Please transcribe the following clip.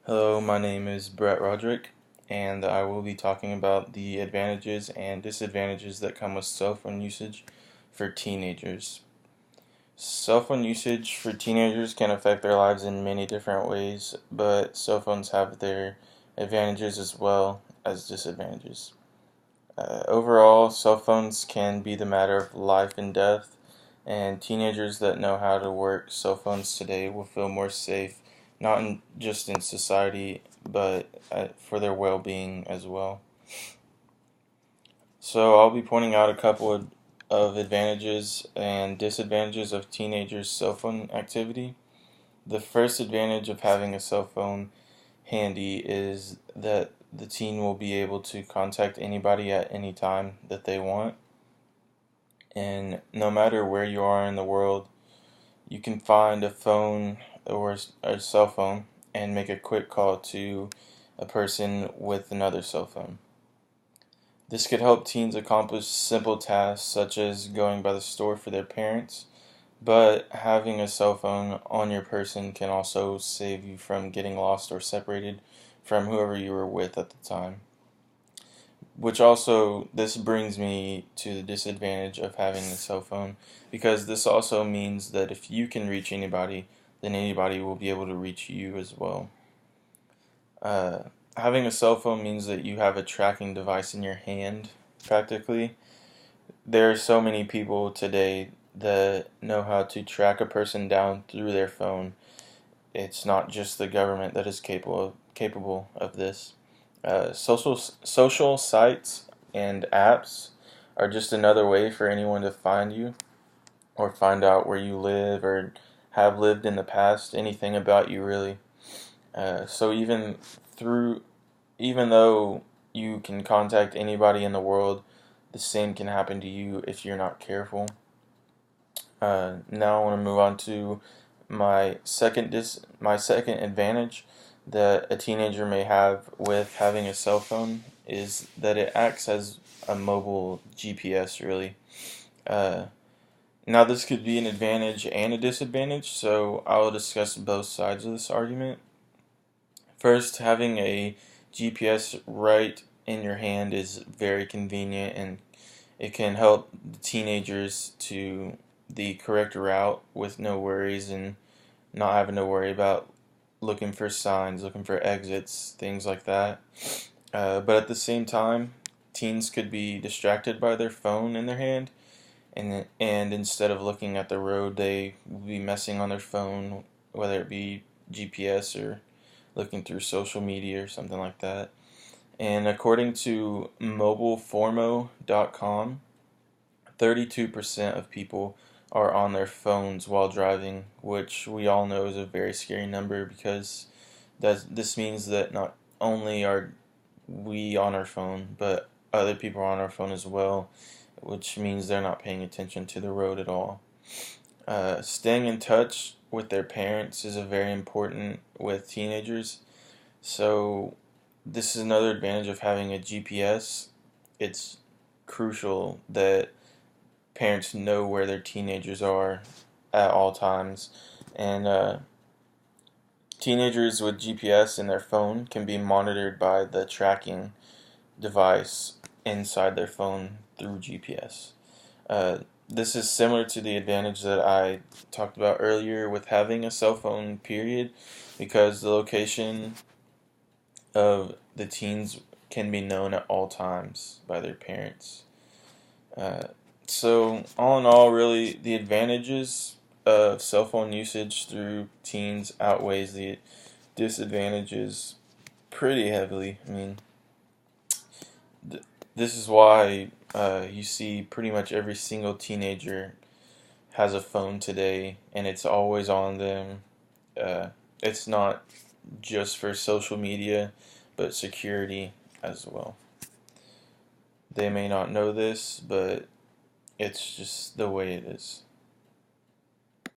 Hello, my name is Brett Roderick, and I will be talking about the advantages and disadvantages that come with cell phone usage for teenagers. Cell phone usage for teenagers can affect their lives in many different ways, but cell phones have their advantages as well as disadvantages. Overall, cell phones can be the matter of life and death, and teenagers that know how to work cell phones today will feel more safe, not just in society, but for their well being as well. So, I'll be pointing out a couple of advantages and disadvantages of teenagers' cell phone activity. The first advantage of having a cell phone handy is that the teen will be able to contact anybody at any time that they want. And no matter where you are in the world, you can find a phone or a cell phone and make a quick call to a person with another cell phone. This could help teens accomplish simple tasks such as going by the store for their parents, but having a cell phone on your person can also save you from getting lost or separated from whoever you were with at the time. Which also, this brings me to the disadvantage of having a cell phone, because this also means that if you can reach anybody, then anybody will be able to reach you as well. Uh, Having a cell phone means that you have a tracking device in your hand, practically. There are so many people today that know how to track a person down through their phone. It's not just the government that is capable of this. Social sites and apps are just another way for anyone to find you or find out where you live or have lived in the past, anything about you really. So even though you can contact anybody in the world, the same can happen to you if you're not careful. Now I want to move on to my second advantage that a teenager may have with having a cell phone is that it acts as a mobile GPS, really. Uh, Now, this could be an advantage and a disadvantage, so I will discuss both sides of this argument. First, having a GPS right in your hand is very convenient, and it can help the teenagers to the correct route with no worries and not having to worry about looking for signs, looking for exits, things like that. But at the same time, teens could be distracted by their phone in their hand, and instead of looking at the road, they will be messing on their phone, whether it be GPS or looking through social media or something like that. And according to mobileformo.com, 32% of people are on their phones while driving, which we all know is a very scary number, because this means that not only are we on our phone, but other people are on our phone as well, which means they're not paying attention to the road at all. Staying in touch with their parents is a very important with teenagers. So this is another advantage of having a GPS. It's crucial that parents know where their teenagers are at all times, and teenagers with GPS in their phone can be monitored by the tracking device inside their phone through GPS. This is similar to the advantage that I talked about earlier with having a cell phone, period, because the location of the teens can be known at all times by their parents. Uh, so, all in all, really, the advantages of cell phone usage through teens outweighs the disadvantages pretty heavily. I mean, th- this is why you see pretty much every single teenager has a phone today, and it's always on them. Uh, it's not just for social media, but security as well. They may not know this, but it's just the way it is.